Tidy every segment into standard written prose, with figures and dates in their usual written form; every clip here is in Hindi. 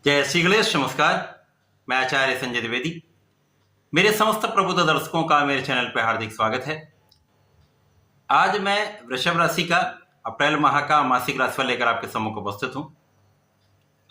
जय श्री गणेश। नमस्कार, मैं आचार्य संजय द्विवेदी। मेरे समस्त प्रबुद्ध दर्शकों का मेरे चैनल पर हार्दिक स्वागत है। आज मैं वृषभ राशि का अप्रैल माह का मासिक राशिफल लेकर आपके सम्मुख उपस्थित हूं।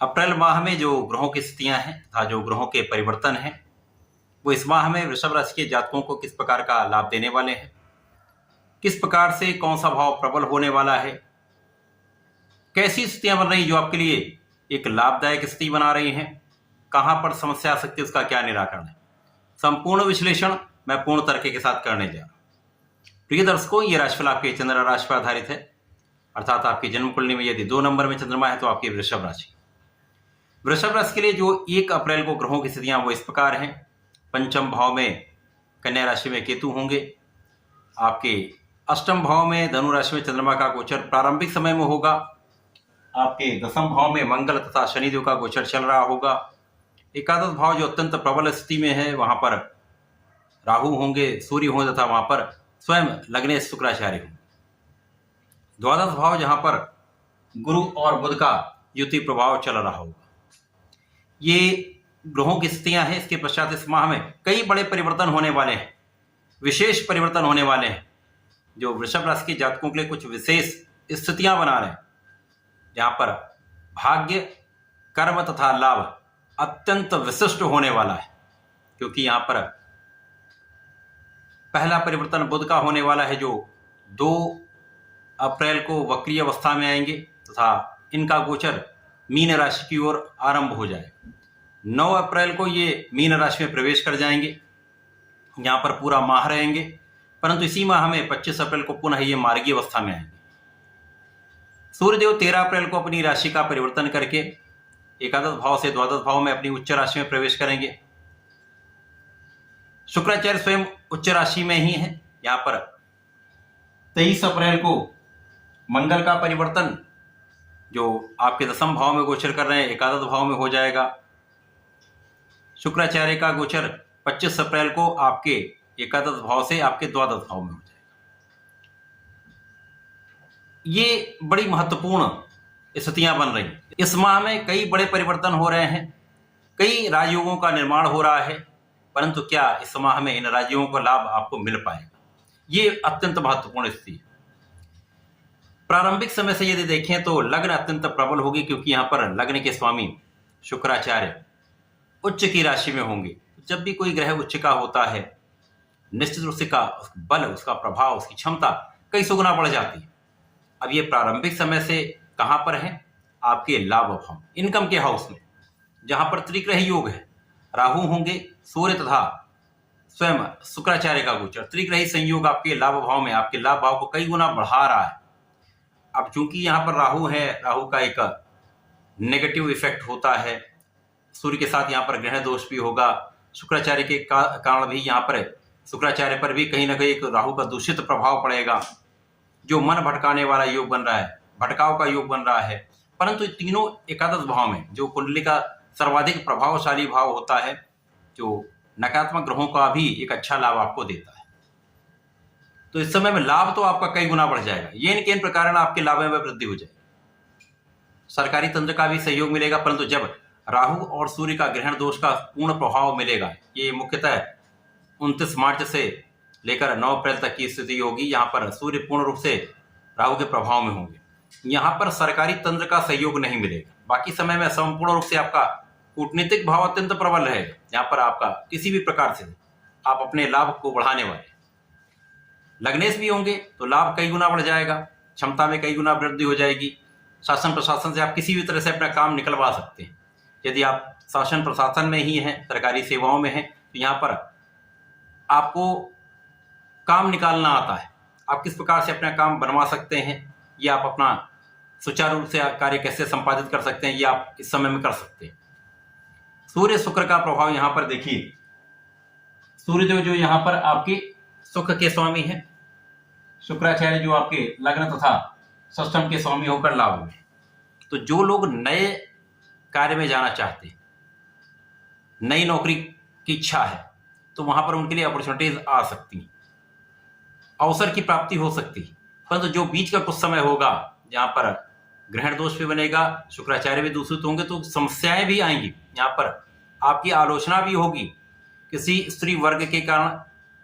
अप्रैल माह में जो ग्रहों की स्थितियां हैं तथा जो ग्रहों के परिवर्तन हैं वो इस माह में वृषभ राशि के जातकों को किस प्रकार का लाभ देने वाले हैं, किस प्रकार से कौन सा भाव प्रबल होने वाला है, कैसी स्थितियां बन रही जो आपके लिए एक लाभदायक स्थिति बना रही हैं, कहां पर समस्या आ सकती है, उसका क्या निराकरण है, संपूर्ण विश्लेषण मैं पूर्ण तरीके के साथ करने जा रहा हूं। प्रिय दर्शकों, ये राशिफल आपके चंद्र राशि पर आधारित है, अर्थात आपकी जन्म कुंडली में यदि 2 नंबर में चंद्रमा है तो आपकी वृषभ राशि। वृषभ राशि के लिए जो 1 अप्रैल को ग्रहों की स्थितियां वो इस प्रकार हैं। पंचम भाव में कन्या राशि में केतु होंगे, आपके अष्टम भाव में धनु राशि में चंद्रमा का गोचर प्रारंभिक समय में होगा, आपके दसम भाव में मंगल तथा शनिदेव का गोचर चल रहा होगा। एकादश भाव जो अत्यंत प्रबल स्थिति में है वहां पर राहु होंगे, सूर्य होंगे तथा वहां पर स्वयं लग्नेश शुक्राचार्य होंगे। द्वादश भाव जहां पर गुरु और बुध का युति प्रभाव चल रहा होगा। ये ग्रहों की स्थितियां हैं। इसके पश्चात इस माह में कई बड़े परिवर्तन होने वाले हैं, विशेष परिवर्तन होने वाले हैं जो वृषभ राशि के जातकों के लिए कुछ विशेष स्थितियां बना रहे हैं, जहां पर भाग्य, कर्म तथा लाभ अत्यंत विशिष्ट होने वाला है। क्योंकि यहां पर पहला परिवर्तन बुध का होने वाला है जो 2 अप्रैल को वक्रीय अवस्था में आएंगे तथा इनका गोचर मीन राशि की ओर आरंभ हो जाएगा। 9 अप्रैल को ये मीन राशि में प्रवेश कर जाएंगे, यहां पर पूरा माह रहेंगे, परंतु इसी माह में 25 अप्रैल को पुनः ये मार्गीय अवस्था में आएंगे। सूर्यदेव 13 अप्रैल को अपनी राशि का परिवर्तन करके एकादश भाव से द्वादश भाव में अपनी उच्च राशि में प्रवेश करेंगे। शुक्राचार्य स्वयं उच्च राशि में ही है। यहां पर 23 अप्रैल को मंगल का परिवर्तन जो आपके दसम भाव में गोचर कर रहे हैं एकादश भाव में हो जाएगा। शुक्राचार्य का गोचर 25 अप्रैल को आपके एकादश भाव से आपके द्वादश भाव में हो जाएगा। ये बड़ी महत्वपूर्ण स्थितियां बन रही। इस माह में कई बड़े परिवर्तन हो रहे हैं, कई राजयोगों का निर्माण हो रहा है, परंतु क्या इस माह में इन राजयोगों का लाभ आपको मिल पाएगा, ये अत्यंत महत्वपूर्ण स्थिति है। प्रारंभिक समय से यदि देखें तो लग्न अत्यंत प्रबल होगी, क्योंकि यहां पर लग्न के स्वामी शुक्राचार्य उच्च की राशि में होंगे। जब भी कोई ग्रह उच्च का होता है निश्चित रूप से का बल, उसका प्रभाव, उसकी क्षमता कई सौ गुना बढ़ जाती है। अब ये प्रारंभिक समय से कहां पर है, आपके लाभ भाव, इनकम के हाउस में, जहां पर त्रिग्रही योग है। राहु होंगे, सूर्य तथा स्वयं शुक्राचार्य का गोचर, त्रिग्रही संयोग आपके लाभ भाव में, आपके लाभ भाव को कई गुना बढ़ा रहा है। अब चूंकि यहां पर राहु है, राहु का एक नेगेटिव इफेक्ट होता है, सूर्य के साथ यहां पर ग्रह दोष भी होगा, शुक्राचार्य के कारण भी यहां पर शुक्राचार्य पर भी कहीं ना कहीं एक राहु का दूषित प्रभाव पड़ेगा, जो मन भटकाने वाला योग बन रहा है, भटकाव का योग बन रहा है। परंतु तीनों एकादश भाव में जो कुंडली का सर्वाधिक प्रभावशाली भाव होता है, जो नकारात्मक ग्रहों का भी एक अच्छा लाभ आपको देता है, तो इस समय में लाभ तो आपका कई गुना बढ़ जाएगा। ये इन केन प्रकार आपके लाभ में वृद्धि हो जाएगी। सरकारी तंत्र का भी सहयोग मिलेगा, परंतु जब राहु और सूर्य का ग्रहण दोष का पूर्ण प्रभाव मिलेगा, ये मुख्यतः 29 मार्च से लेकर 9 अप्रैल तक की स्थिति होगी। यहाँ पर सूर्य पूर्ण रूप से राहु के प्रभाव में होंगे। यहाँ पर सरकारी तंत्र का सहयोग नहीं मिलेगा। बाकी समय में संपूर्ण रूप से आपका कूटनीतिक भाव अत्यंत प्रबल रहेगा। यहाँ पर आपका किसी भी प्रकार से आप अपने लाभ को बढ़ाने वाले लग्नेश भी होंगे तो लाभ कई गुना बढ़ जाएगा, क्षमता में कई गुना वृद्धि हो जाएगी। शासन प्रशासन से आप किसी भी तरह से अपना काम निकलवा सकते हैं। यदि आप शासन प्रशासन में ही हैं, सरकारी सेवाओं में हैं, तो यहाँ पर आपको काम निकालना आता है। आप किस प्रकार से अपना काम बनवा सकते हैं, या आप अपना सुचारू रूप से कार्य कैसे संपादित कर सकते हैं, ये आप इस समय में कर सकते हैं। सूर्य शुक्र का प्रभाव यहाँ पर देखिए, सूर्यदेव जो यहाँ पर आपके सुख के स्वामी हैं, शुक्राचार्य जो आपके लग्न तथा षष्ठम के स्वामी होकर लाभ में। तो जो लोग नए कार्य में जाना चाहते हैं, नई नौकरी की इच्छा है, तो वहां पर उनके लिए अपॉर्चुनिटीज आ सकती हैं, अवसर की प्राप्ति हो सकती है। परंतु जो बीच का कुछ समय होगा जहां पर ग्रहण दोष भी बनेगा, शुक्राचार्य भी दूषित होंगे, तो समस्याएं भी आएंगी। यहाँ पर आपकी आलोचना भी होगी, किसी स्त्री वर्ग के कारण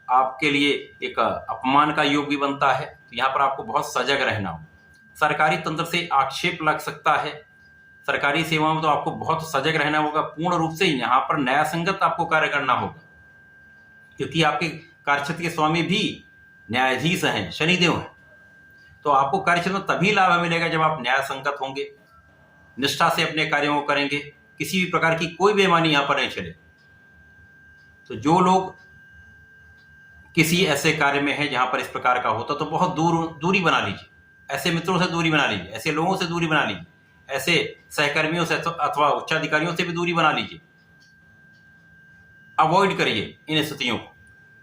आपके लिए एक अपमान का योग भी बनता है। तो यहाँ पर आपको बहुत सजग रहना हो। सरकारी तंत्र से आक्षेप लग सकता है, सरकारी सेवाओं में तो आपको बहुत सजग रहना होगा। पूर्ण रूप से यहाँ पर न्याय संगत आपको कार्य करना होगा, क्योंकि आपके कार्यक्षेत्र के स्वामी भी न्यायाधीश हैं, शनिदेव हैं। तो आपको कार्यक्षेत्र में तभी लाभ मिलेगा जब आप न्याय संगत होंगे, निष्ठा से अपने कार्यों को करेंगे, किसी भी प्रकार की कोई बेईमानी यहाँ पर नहीं चले। तो जो लोग किसी ऐसे कार्य में है जहां पर इस प्रकार का होता, तो बहुत दूरी बना लीजिए, ऐसे मित्रों से दूरी बना लीजिए, ऐसे लोगों से दूरी बना लीजिए, ऐसे सहकर्मियों से अथवा उच्चाधिकारियों से भी दूरी बना लीजिए, अवॉइड करिए इन स्थितियों को।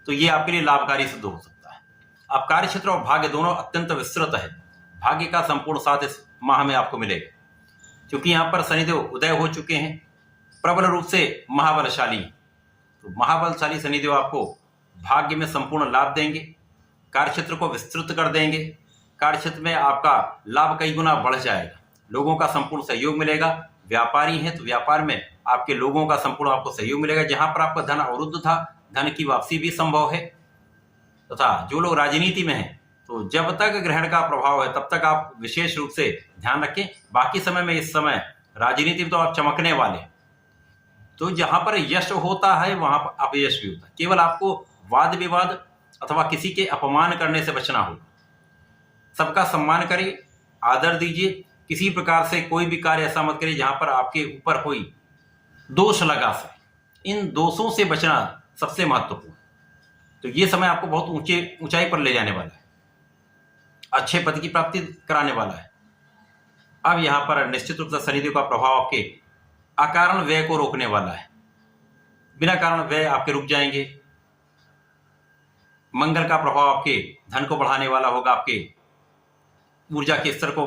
तो ये आपके लिए लाभकारी सिद्ध हो सकता है। अब कार्य क्षेत्र और भाग्य दोनों अत्यंत विस्तृत है। भाग्य का संपूर्ण साथ इस माह में आपको मिलेगा, क्योंकि यहाँ पर शनिदेव उदय हो चुके हैं, प्रबल रूप से महाबलशाली। तो महाबलशाली शनिदेव आपको भाग्य में संपूर्ण लाभ देंगे, कार्यक्षेत्र को विस्तृत कर देंगे, कार्यक्षेत्र में आपका लाभ कई गुना बढ़ जाएगा, लोगों का संपूर्ण सहयोग मिलेगा। व्यापारी हैं तो व्यापार में आपके लोगों का संपूर्ण आपको सहयोग मिलेगा। जहां पर आपका धन अवरुद्ध था, धन की वापसी भी संभव है। तथा जो लोग राजनीति में हैं, तो जब तक ग्रहण का प्रभाव है तब तक आप विशेष रूप से ध्यान रखें। बाकी समय में, इस समय राजनीति में तो आप चमकने वाले। तो जहां पर यश होता है वहां पर अपयश भी होता है। केवल आपको वाद विवाद अथवा किसी के अपमान करने से बचना होगा। सबका सम्मान करिए, आदर दीजिए, किसी प्रकार से कोई भी कार्य ऐसा मत करिए जहां पर आपके ऊपर कोई दोष लगा सके। इन दोषों से बचना सबसे महत्वपूर्ण। तो ये समय आपको बहुत ऊंचाई पर ले जाने वाला है, अच्छे पद की प्राप्ति कराने वाला है। अब यहां पर निश्चित रूप से शनिदेव का प्रभाव आपके अकारण व्यय को रोकने वाला है। बिना कारण व्यय आपके रुक जाएंगे। मंगल का प्रभाव आपके धन को बढ़ाने वाला होगा, आपके ऊर्जा के स्तर को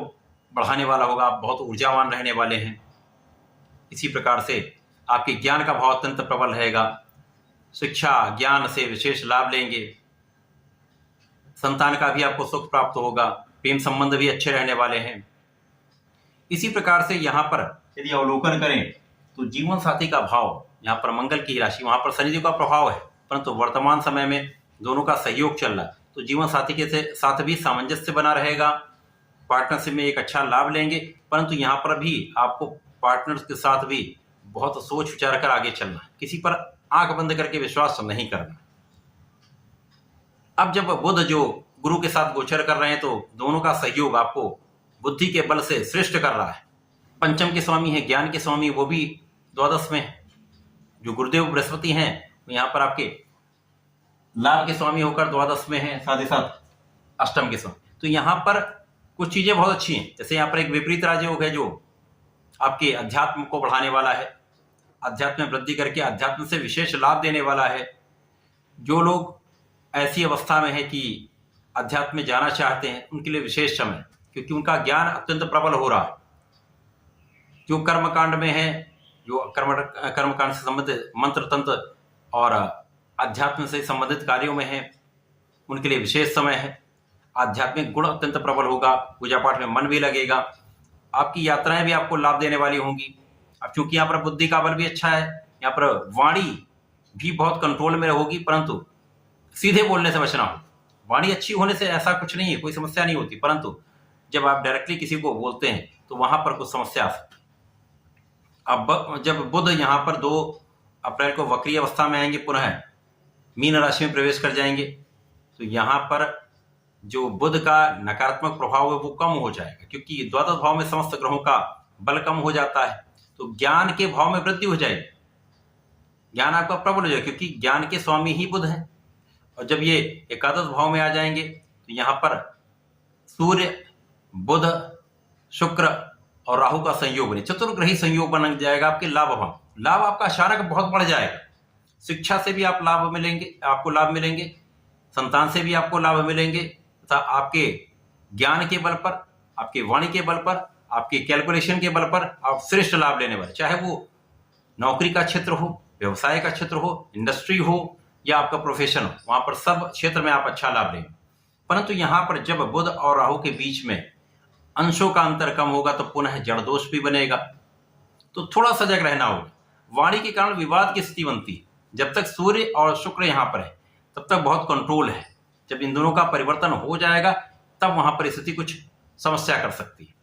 बढ़ाने वाला होगा, आप बहुत ऊर्जावान रहने वाले हैं। इसी प्रकार से आपके ज्ञान का भाव अत्यंत प्रबल रहेगा, शिक्षा ज्ञान से विशेष लाभ लेंगे, संतान का भी आपको सुख प्राप्त होगा, प्रेम संबंध भी अच्छे रहने वाले हैं। इसी प्रकार से यहाँ पर यदि अवलोकन करें तो जीवन साथी का भाव, यहाँ पर मंगल की राशि, वहां पर शनिदेव का प्रभाव है, परंतु वर्तमान समय में दोनों का सहयोग चल रहा है। तो जीवन साथी के साथ भी सामंजस्य बना रहेगा, पार्टनरशिप में एक अच्छा लाभ लेंगे। परंतु यहाँ पर भी आपको पार्टनर्स के साथ भी बहुत सोच विचार कर आगे चलना है, किसी पर आंख बंद करके विश्वास नहीं करना। अब जब बुध जो गुरु के साथ गोचर कर रहे हैं, तो दोनों का सहयोग आपको बुद्धि के बल से श्रेष्ठ कर रहा है। पंचम के स्वामी है, ज्ञान के स्वामी, वो भी द्वादश में है। जो गुरुदेव बृहस्पति हैं, यहाँ पर आपके लाभ के स्वामी होकर द्वादश में है, साथ ही साथ अष्टम के स्वामी। तो यहाँ पर कुछ चीजें बहुत अच्छी हैं। जैसे यहाँ पर एक विपरीत राजयोग है जो आपके अध्यात्म को बढ़ाने वाला है, अध्यात्म में वृद्धि करके अध्यात्म से विशेष लाभ देने वाला है। जो लोग ऐसी अवस्था में है कि अध्यात्म में जाना चाहते हैं, उनके लिए विशेष समय, क्योंकि उनका ज्ञान अत्यंत प्रबल हो रहा है। जो कर्मकांड में है, जो कर्मकांड से संबंधित मंत्र तंत्र और अध्यात्म से संबंधित कार्यों में है, उनके लिए विशेष समय है। आध्यात्मिक गुण अत्यंत प्रबल होगा, पूजा पाठ में मन भी लगेगा, आपकी यात्राएं भी आपको लाभ देने वाली होंगी। अब चूंकि यहाँ पर बुद्धि का बल भी अच्छा है, यहाँ पर वाणी भी बहुत कंट्रोल में होगी, परंतु सीधे बोलने से बचना हो। वाणी अच्छी होने से ऐसा कुछ नहीं है, कोई समस्या नहीं होती, परंतु जब आप डायरेक्टली किसी को बोलते हैं तो वहां पर कुछ समस्या आ सकती है। अब जब बुध यहाँ पर 2 अप्रैल को वक्री अवस्था में आएंगे, पुनः मीन राशि में प्रवेश कर जाएंगे, तो यहाँ पर जो बुध का नकारात्मक प्रभाव है वो कम हो जाएगा, क्योंकि द्वादश भाव में समस्त ग्रहों का बल कम हो जाता है। तो ज्ञान के भाव में वृद्धि हो जाएगी, ज्ञान आपका प्रबल हो जाएगा, क्योंकि ज्ञान के स्वामी ही बुध है। और जब ये एकादश भाव में आ जाएंगे तो यहाँ पर सूर्य, बुध, शुक्र और राहु का संयोग बने, चतुर्ग्रही संयोग बन जाएगा आपके लाभ भाव। लाभ आपका अचानक बहुत बढ़ जाएगा। शिक्षा से भी आप लाभ मिलेंगे, आपको लाभ मिलेंगे, संतान से भी आपको लाभ मिलेंगे, तथा आपके ज्ञान के बल पर, आपके वाणी के बल पर, आपके कैलकुलेशन के बल पर आप श्रेष्ठ लाभ लेने वाले। चाहे वो नौकरी का क्षेत्र हो, व्यवसाय का क्षेत्र हो, इंडस्ट्री हो या आपका प्रोफेशन हो, वहां पर सब क्षेत्र में आप अच्छा लाभ लेंगे। परंतु यहाँ पर जब बुध और राहु के बीच में अंशों का अंतर कम होगा तो पुनः जड़ दोष भी बनेगा। तो थोड़ा सजग रहना होगा। वाणी के कारण विवाद की स्थिति बनती है। जब तक सूर्य और शुक्र यहाँ पर है तब तक बहुत कंट्रोल है। जब इन दोनों का परिवर्तन हो जाएगा तब वहां पर स्थिति कुछ समस्या कर सकती है।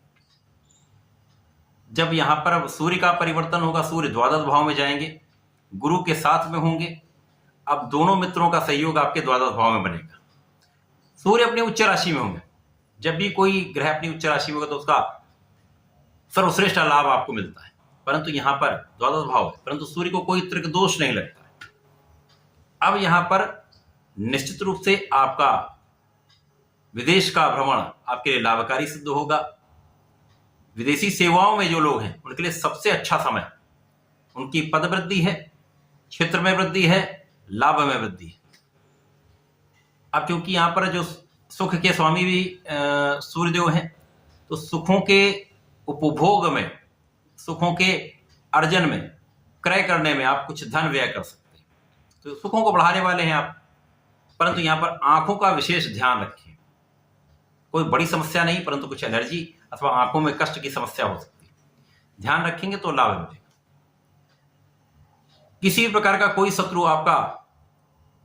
जब यहां पर सूर्य का परिवर्तन होगा, सूर्य द्वादश भाव में जाएंगे, गुरु के साथ में होंगे। अब दोनों मित्रों का सहयोग आपके द्वादश भाव में बनेगा। सूर्य अपनी उच्च राशि में होंगे। जब भी कोई ग्रह अपनी उच्च राशि में होगा तो उसका सर्वश्रेष्ठ लाभ आपको मिलता है। परंतु यहां पर द्वादश भाव है, परंतु सूर्य को कोई त्रिक दोष नहीं लगता है। अब यहां पर निश्चित रूप से आपका विदेश का भ्रमण आपके लिए लाभकारी सिद्ध होगा। विदेशी सेवाओं में जो लोग हैं उनके लिए सबसे अच्छा समय, उनकी पद वृद्धि है, क्षेत्र में वृद्धि है, लाभ में वृद्धि है। अब क्योंकि यहां पर जो सुख के स्वामी भी सूर्यदेव हैं, तो सुखों के उपभोग में, सुखों के अर्जन में, क्रय करने में आप कुछ धन व्यय कर सकते हैं। तो सुखों को बढ़ाने वाले हैं आप। परंतु यहां पर आंखों का विशेष ध्यान रखिए। कोई बड़ी समस्या नहीं, परंतु कुछ एलर्जी अथवा आंखों में कष्ट की समस्या हो सकती है। ध्यान रखेंगे तो लाभ मिलेगा। किसी भी प्रकार का कोई शत्रु आपका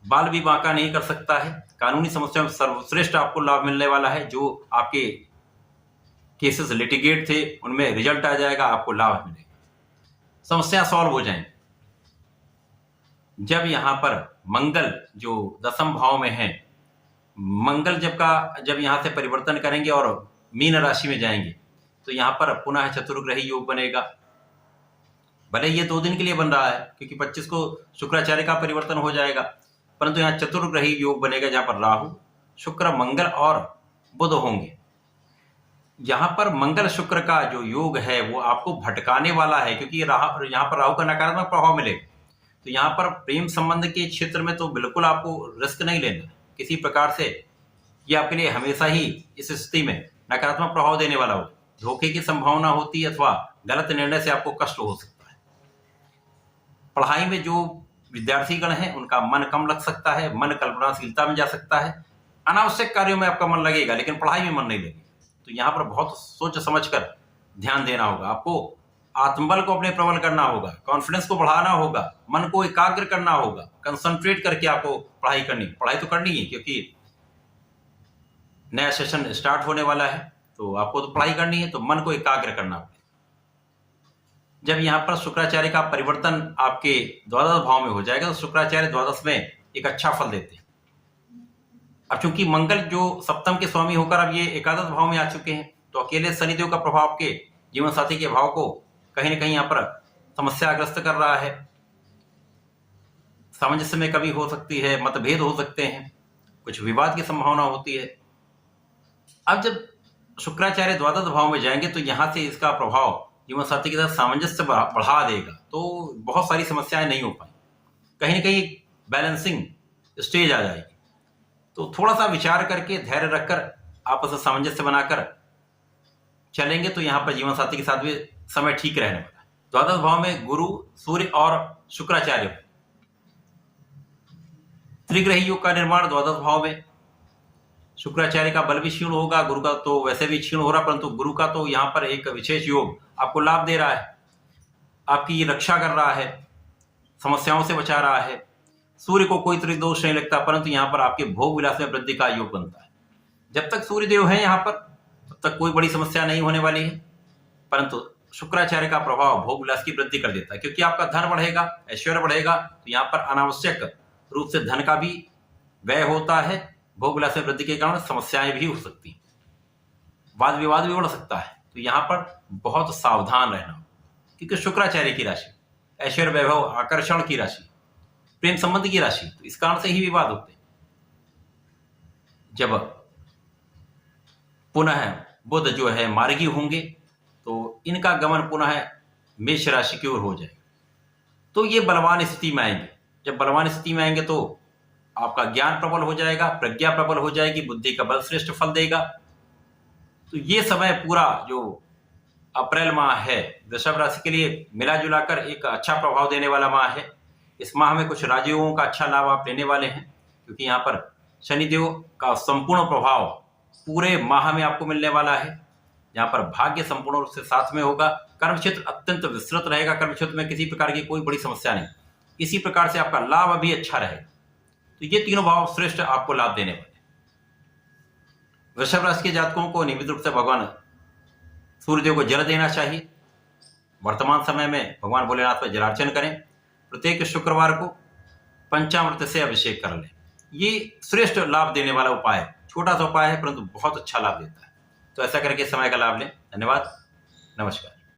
बाल भी बांका नहीं कर सकता है। कानूनी समस्या में सर्वश्रेष्ठ आपको लाभ मिलने वाला है। जो आपके केसेस लिटिगेट थे उनमें रिजल्ट आ जाएगा, आपको लाभ मिलेगा, समस्या सॉल्व हो जाएंगी। जब यहां पर मंगल जो दसम भाव में है, मंगल जब यहां से परिवर्तन करेंगे और मीन राशि में जाएंगे तो यहां पर पुनः चतुर्ग्रही योग बनेगा। भले ये 2 दिन के लिए बन रहा है क्योंकि 25 को शुक्राचार्य का परिवर्तन हो जाएगा, परंतु यहाँ चतुर्ग्रही योग बनेगा जहां पर राहु, शुक्र, मंगल और बुध होंगे। यहां पर मंगल शुक्र का जो योग है वो आपको भटकाने वाला है, क्योंकि यहाँ पर राहु का नकारात्मक प्रभाव मिलेगा। तो यहाँ पर प्रेम संबंध के क्षेत्र में तो बिल्कुल आपको रिस्क नहीं लेना किसी प्रकार से। ये आपके लिए हमेशा ही इस स्थिति में नकारात्मक प्रभाव देने वाला हो। धोखे की संभावना होती है अथवा गलत निर्णय से आपको कष्ट हो सकता है। पढ़ाई में जो विद्यार्थीगण हैं उनका मन कम लग सकता है, मन कल्पनाशीलता में जा सकता है। अनावश्यक कार्यों में आपका मन लगेगा लेकिन पढ़ाई में मन नहीं लगेगा। तो यहाँ पर बहुत सोच समझकर ध्यान देना होगा। आपको आत्मबल को अपने प्रबल करना होगा, कॉन्फिडेंस को बढ़ाना होगा, मन को एकाग्र करना होगा, कंसंट्रेट करके आपको पढ़ाई करनी। पढ़ाई तो करनी है क्योंकि नया सेशन स्टार्ट होने वाला है, तो आपको तो पढ़ाई करनी है, तो मन को एकाग्र करना होगा। जब यहाँ पर शुक्राचार्य का परिवर्तन आपके द्वादश भाव में हो जाएगा तो शुक्राचार्य द्वादश में एक अच्छा फल देते हैं। अब चूंकि मंगल जो सप्तम के स्वामी होकर अब ये एकादश भाव में आ चुके हैं, तो अकेले शनिदेव का प्रभाव आपके जीवन साथी के भाव को कहीं ना कहीं यहाँ पर समस्याग्रस्त कर रहा है। सामंजस्य में कमी हो सकती है, मतभेद हो सकते हैं, कुछ विवाद की संभावना होती है। अब जब शुक्राचार्य द्वादश भाव में जाएंगे तो यहां से इसका प्रभाव जीवन साथी के साथ सामंजस्य बढ़ा देगा, तो बहुत सारी समस्याएं नहीं हो पाई, कहीं ना कहीं बैलेंसिंग स्टेज आ जाएगी। तो थोड़ा सा विचार करके धैर्य रखकर आपस में सामंजस्य बनाकर चलेंगे तो यहाँ पर जीवन साथी के साथ भी समय ठीक रहने वाला है। द्वादश भाव में गुरु, सूर्य और शुक्राचार्य, त्रिग्रही योग का निर्माण द्वादश भाव में। शुक्राचार्य का बल भी क्षीण होगा, गुरु का तो वैसे भी क्षीण हो रहा, परंतु गुरु का तो यहाँ पर एक विशेष योग आपको लाभ दे रहा है, आपकी रक्षा कर रहा है, समस्याओं से बचा रहा है। सूर्य को कोई त्रिक दोष नहीं लगता, परंतु यहाँ पर आपके भोग विलास में वृद्धि का योग बनता है। जब तक सूर्य देव है यहाँ पर तब तक कोई बड़ी समस्या नहीं होने वाली है, परंतु शुक्राचार्य का प्रभाव भोग विलास की वृद्धि कर देता है, क्योंकि आपका धन बढ़ेगा, ऐश्वर्य बढ़ेगा, तो यहाँ पर अनावश्यक रूप से धन का भी व्यय होता है। भोग विलास में वृद्धि के कारण समस्याएं भी हो सकती हैं, वाद विवाद भी बढ़ सकता है। तो यहाँ पर बहुत सावधान रहना, क्योंकि शुक्राचार्य की राशि ऐश्वर्य, वैभव, आकर्षण की राशि, प्रेम संबंध की राशि, तो इस कारण से ही विवाद होते हैं। जब पुनः बुध जो है मार्गी होंगे तो इनका गमन पुनः मेष राशि की ओर हो जाएगा, तो ये बलवान स्थिति में आएंगे। जब बलवान स्थिति में आएंगे तो आपका ज्ञान प्रबल हो जाएगा, प्रज्ञा प्रबल हो जाएगी, बुद्धि का बल श्रेष्ठ फल देगा। तो ये समय पूरा जो अप्रैल माह है वृषभ राशि के लिए मिला जुलाकर एक अच्छा प्रभाव देने वाला माह है। इस माह में कुछ राजयोगों का अच्छा लाभ आप लेने वाले हैं, क्योंकि यहाँ पर शनिदेव का संपूर्ण प्रभाव पूरे माह में आपको मिलने वाला है। जहां पर भाग्य संपूर्ण रूप से साथ में होगा। कर्म क्षेत्र अत्यंत विस्तृत रहेगा, कर्म क्षेत्र में किसी प्रकार की कोई बड़ी समस्या नहीं, इसी प्रकार से आपका लाभ भी अच्छा रहेगा। तो ये तीनों भाव श्रेष्ठ आपको लाभ देने वाले। वृषभ राशि के जातकों को नियमित रूप से भगवान सूर्यदेव को जल देना चाहिए। वर्तमान समय में भगवान भोलेनाथ पर जलार्चन करें। प्रत्येक शुक्रवार को पंचामृत से अभिषेक कर लें। ये श्रेष्ठ लाभ देने वाला उपाय है। छोटा सा उपाय है परंतु बहुत अच्छा लाभ देता है। तो ऐसा करके समय का लाभ लें। धन्यवाद, नमस्कार।